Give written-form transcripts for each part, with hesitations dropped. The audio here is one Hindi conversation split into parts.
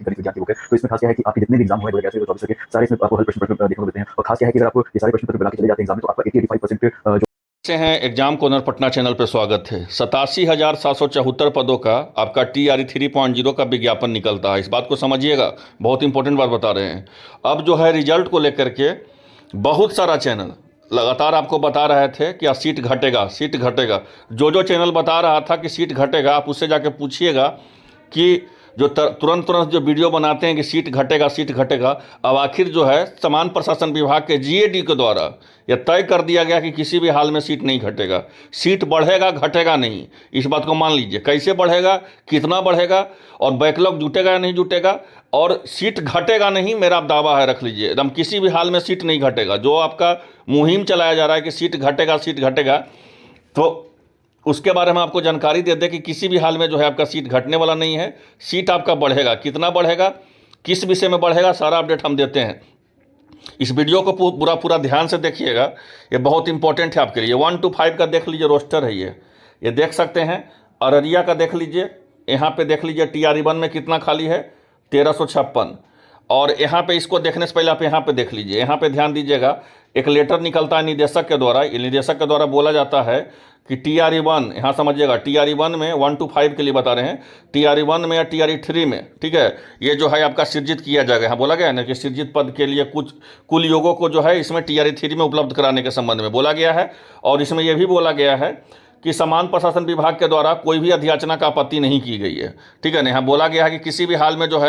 गणित विज्ञान के बुक है। तो इसमें खास क्या है कि आपके जितने भी एग्जाम हुए 2024 के सारे इसमें आपको हल प्रश्न पत्र देखने को मिलते हैं। और खास क्या है कि अगर आप ये सारे प्रश्न पत्र मिला के चले जाते हैं एग्जाम में, तो आपका 85% जो से हैं एग्जाम कॉर्नर पटना चैनल पर स्वागत है। 87,774 पदों का आपका TRE 3.0 का विज्ञापन निकलता है। इस बात को समझिएगा, बहुत इंपॉर्टेंट बात बता रहे हैं। अब जो है रिजल्ट को लेकर के बहुत सारा चैनल लगातार आपको बता रहे थे कि सीट घटेगा, सीट घटेगा। जो चैनल बता रहा था कि सीट घटेगा, आप उससे जाके पूछिएगा कि जो तुरंत जो वीडियो बनाते हैं कि सीट घटेगा, सीट घटेगा, अब आखिर जो है समान प्रशासन विभाग के GAD के द्वारा यह तय कर दिया गया कि किसी भी हाल में सीट नहीं घटेगा। सीट बढ़ेगा, घटेगा नहीं। इस बात को मान लीजिए। कैसे बढ़ेगा, कितना बढ़ेगा, और बैकलॉग जुटेगा या नहीं जुटेगा, और सीट घटेगा नहीं, मेरा दावा है, रख लीजिए एकदम, किसी भी हाल में सीट नहीं घटेगा। जो आपका मुहिम चलाया जा रहा है कि सीट घटेगा, सीट घटेगा, तो उसके बारे में आपको जानकारी दे दें कि किसी भी हाल में जो है आपका सीट घटने वाला नहीं है। सीट आपका बढ़ेगा। कितना बढ़ेगा, किस विषय में बढ़ेगा, सारा अपडेट हम देते हैं। इस वीडियो को पूरा ध्यान से देखिएगा, ये बहुत इंपॉर्टेंट है आपके लिए। 1 to 5 का देख लीजिए, रोस्टर है ये देख सकते हैं। अररिया का देख लीजिए, यहाँ पे देख लीजिए TRE 1 में कितना खाली है, 1356। और यहाँ पे इसको देखने से पहले आप यहाँ पे देख लीजिए, यहाँ पे ध्यान दीजिएगा। एक लेटर निकलता है निदेशक के द्वारा। निदेशक के द्वारा बोला जाता है कि TRE 1, यहाँ समझिएगा, TRE 1 में 1 to 5 के लिए बता रहे हैं, TRE 1 में या TRE 3 में, ठीक है, ये जो है आपका सृजित किया जाएगा। यहाँ बोला गया है ना कि सृजित पद के लिए कुल योगों को जो है इसमें TRE 3 में उपलब्ध कराने के संबंध में बोला गया है। और इसमें यह भी बोला गया है कि समान प्रशासन विभाग के द्वारा कोई भी अध्याचना का आपत्ति नहीं की गई है, ठीक है ना। यहाँ बोला गया है कि किसी भी हाल में जो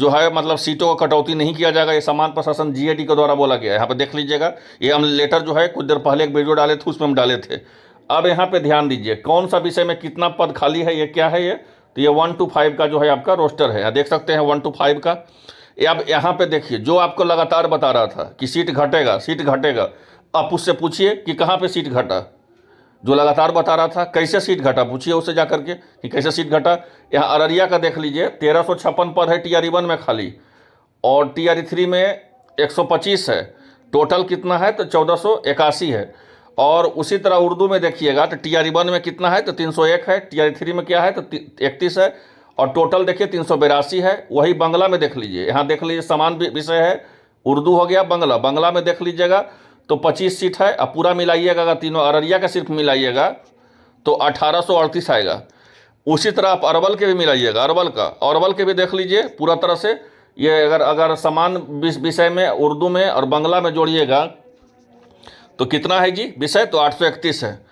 है मतलब सीटों का कटौती नहीं किया जाएगा। ये समान प्रशासन GAD के द्वारा बोला गया है। यहाँ पे देख लीजिएगा, ये हम लेटर जो है कुछ देर पहले एक वीडियो डाले थे, उसमें हम डाले थे। अब यहाँ पे ध्यान दीजिए कौन सा विषय में कितना पद खाली है, ये क्या है, ये तो ये 1 to 5 का जो है आपका रोस्टर है। देख सकते हैं 1 to 5 का। अब यहाँ पे देखिए, जो आपको लगातार बता रहा था कि सीट घटेगा, सीट घटेगा, आप उससे पूछिए कि कहाँ पे सीट घटा। जो लगातार बता रहा था कैसे सीट घटा, पूछिए उससे जा करके कि कैसे सीट घटा। यहाँ अररिया का देख लीजिए, 1356 पद है TRE 1 में खाली, और TRE 3 में 125 है। टोटल कितना है, तो 1481 है। और उसी तरह उर्दू में देखिएगा तो TRE 1 में कितना है, तो 301 है। TRE 3 में क्या है, तो 31 है। और टोटल देखिए 382 है। वही बांग्ला में देख लीजिए, यहाँ देख लीजिए समान विषय है, उर्दू हो गया, बांग्ला में देख लीजिएगा तो 25 सीट है। अब पूरा मिलाइएगा, अगर तीनों अररिया का सिर्फ मिलाइएगा तो 1838 आएगा। उसी तरह आप अरवल के भी मिलाइएगा, अरवल के भी देख लीजिए पूरा तरह से। ये अगर समान विषय में उर्दू में और बांग्ला में जोड़िएगा तो कितना है जी विषय, तो 831 है।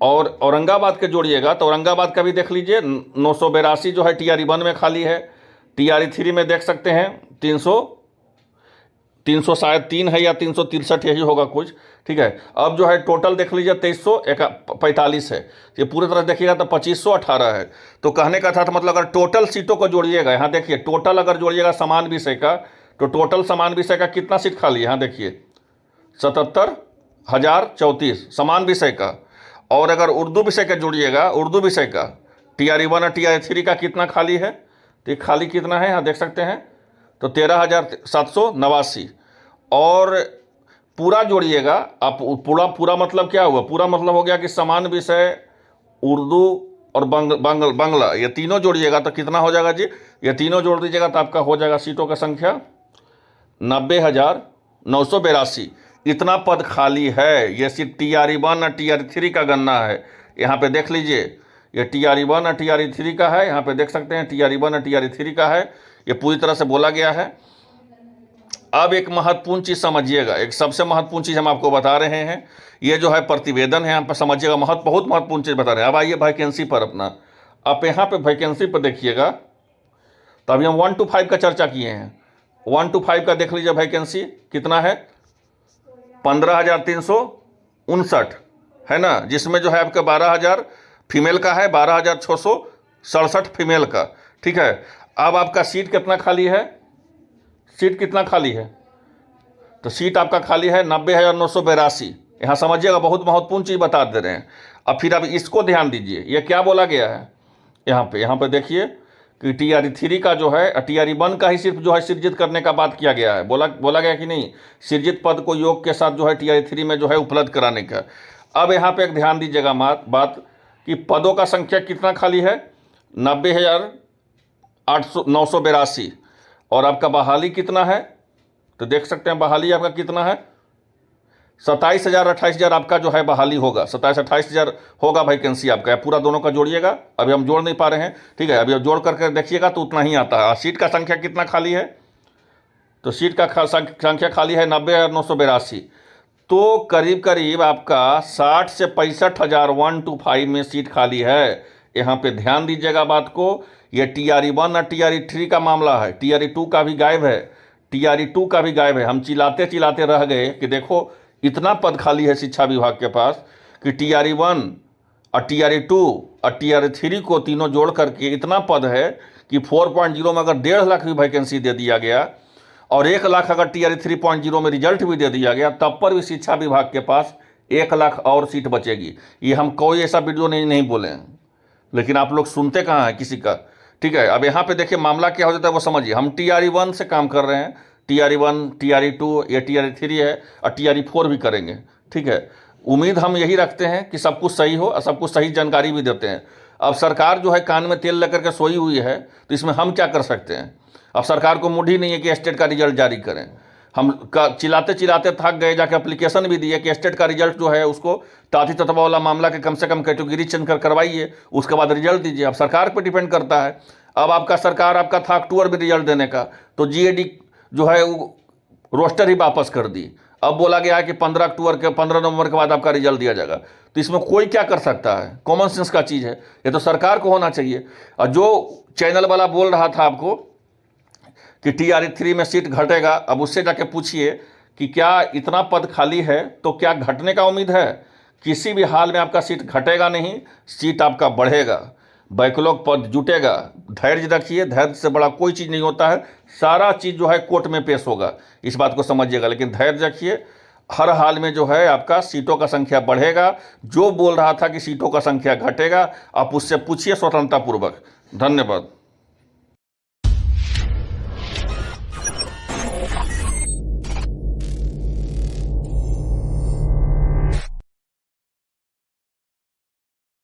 और औरंगाबाद के जोड़िएगा तो औरंगाबाद का भी देख लीजिए, 982 जो है TRE 1 में खाली है। TRE 3 में देख सकते हैं 300 शायद 3 है या 363 यही होगा कुछ, ठीक है। अब जो है टोटल देख लीजिए 2345 है। ये पूरी तरह देखिएगा तो 2518 है। तो कहने का था तो मतलब अगर टोटल सीटों को जोड़िएगा, यहाँ देखिए टोटल अगर जोड़िएगा समान विषय का, तो टोटल समान विषय का कितना सीट खाली है, यहाँ देखिए 77,034 समान विषय का। और अगर उर्दू विषय का जोड़िएगा, उर्दू विषय का TRE 1 और TRE 3 का कितना खाली है, तो ये खाली कितना है यहाँ देख सकते हैं, तो 13,789। और पूरा जोड़िएगा आप, पूरा मतलब क्या हुआ, पूरा मतलब हो गया कि समान विषय उर्दू और बांग्ला ये तीनों जोड़िएगा तो कितना हो जाएगा जी, ये तीनों जोड़ दीजिएगा तो आपका हो जाएगा सीटों का संख्या 90,982। इतना पद खाली है। ये सिर्फ TRE 1 और TRE 3 का गणना है। यहाँ पे देख लीजिए, ये TRE 1 और TRE 3 का है। यहाँ पे देख सकते हैं TRE 1 और TRE 3 का है। ये पूरी तरह से बोला गया है। अब एक महत्वपूर्ण चीज़ समझिएगा, एक सबसे महत्वपूर्ण चीज़ हम आपको बता रहे हैं। ये जो है प्रतिवेदन है, यहाँ पर समझिएगा, बहुत महत्वपूर्ण चीज़ बता रहे हैं। अब आइए वैकेंसी पर अपना, आप यहाँ पे वैकेंसी पर देखिएगा। तो अभी हम 1 to 5 का चर्चा किए हैं। 1 to 5 का देख लीजिए वैकेंसी कितना है, 15,359 है ना, जिसमें जो है आपका 12,000 फीमेल का है, 12,667 फीमेल का, ठीक है। अब आपका सीट कितना खाली है, सीट कितना खाली है, तो सीट आपका खाली है 90,982। यहाँ समझिएगा, बहुत महत्वपूर्ण चीज़ बता दे रहे हैं। अब फिर अब इसको ध्यान दीजिए, ये क्या बोला गया है यहाँ पे देखिए कि TRE 3 का जो है, TRE 1 का ही सिर्फ जो है सृजित करने का बात किया गया है। बोला गया कि नहीं, सृजित पद को योग के साथ जो है TRE 3 में जो है उपलब्ध कराने का। अब यहाँ पे एक ध्यान दीजिएगा बात कि पदों का संख्या कितना खाली है, 90,982। और आपका बहाली कितना है, तो देख सकते हैं बहाली आपका कितना है, 27,000 28,000 आपका जो है बहाली होगा, 27-28,000 होगा वैकेंसी आपका। पूरा दोनों का जोड़िएगा, अभी हम जोड़ नहीं पा रहे हैं, ठीक है। अभी अब जोड़ करके देखिएगा तो उतना ही आता है। सीट का संख्या कितना खाली है, तो सीट का संख्या खाली है 90,982। तो करीब करीब आपका 60 से 65,000 125 में सीट खाली है। यहाँ पे ध्यान दीजिएगा बात को। ये TRE 1 और TRE 3 का मामला है, TRE 2 का भी गायब है, TRE 2 का भी गायब है। हम चिल्लाते चिल्लाते रह गए कि देखो इतना पद खाली है शिक्षा विभाग के पास कि TRE 1 और TRE 2 और TRE 3 को तीनों जोड़ करके इतना पद है कि 4.0 में अगर 1.5 लाख भी वैकेंसी दे दिया गया और 1 लाख अगर TRE 3.0 में रिजल्ट भी दे दिया गया, तब पर भी शिक्षा विभाग के पास 1 लाख और सीट बचेगी। ये हम कोई ऐसा वीडियो नहीं बोले हैं, लेकिन आप लोग सुनते कहाँ हैं किसी का, ठीक है। अब यहाँ पे देखिए मामला क्या हो जाता है वो समझिए। हम TRE 1 से काम कर रहे हैं, TRE 1 TRE 2 ये TRE 3 है और TRE 4 भी करेंगे, ठीक है। उम्मीद हम यही रखते हैं कि सब कुछ सही हो और सब कुछ सही जानकारी भी देते हैं। अब सरकार जो है कान में तेल लेकर के सोई हुई है, तो इसमें हम क्या कर सकते हैं। अब सरकार को मूड ही नहीं है कि स्टेट का रिजल्ट जारी करें। हम चिल्लाते चिल्लाते थक गए, जाके एप्लीकेशन भी दिए कि स्टेट का रिजल्ट जो है उसको ताती ततवा वाला मामला के कम से कम कैटेगरी चेंज कर करवाइए, उसके बाद रिजल्ट दीजिए। अब सरकार पर डिपेंड करता है। अब आपका सरकार आपका था अक्टूबर में रिजल्ट देने का, तो GAD जो है वो रोस्टर ही वापस कर दी। अब बोला गया है कि 15 नवंबर के बाद आपका रिजल्ट दिया जाएगा। तो इसमें कोई क्या कर सकता है, कॉमन सेंस का चीज़ है, ये तो सरकार को होना चाहिए। और जो चैनल वाला बोल रहा था आपको कि TRE 3 में सीट घटेगा, अब उससे जाके पूछिए कि क्या इतना पद खाली है तो क्या घटने का उम्मीद है। किसी भी हाल में आपका सीट घटेगा नहीं, सीट आपका बढ़ेगा, बैकलॉग पद जुटेगा। धैर्य रखिए, धैर्य से बड़ा कोई चीज़ नहीं होता है। सारा चीज़ जो है कोर्ट में पेश होगा, इस बात को समझिएगा। लेकिन धैर्य रखिए, हर हाल में जो है आपका सीटों का संख्या बढ़ेगा। जो बोल रहा था कि सीटों का संख्या घटेगा, आप उससे पूछिए स्वतंत्रतापूर्वक। धन्यवाद।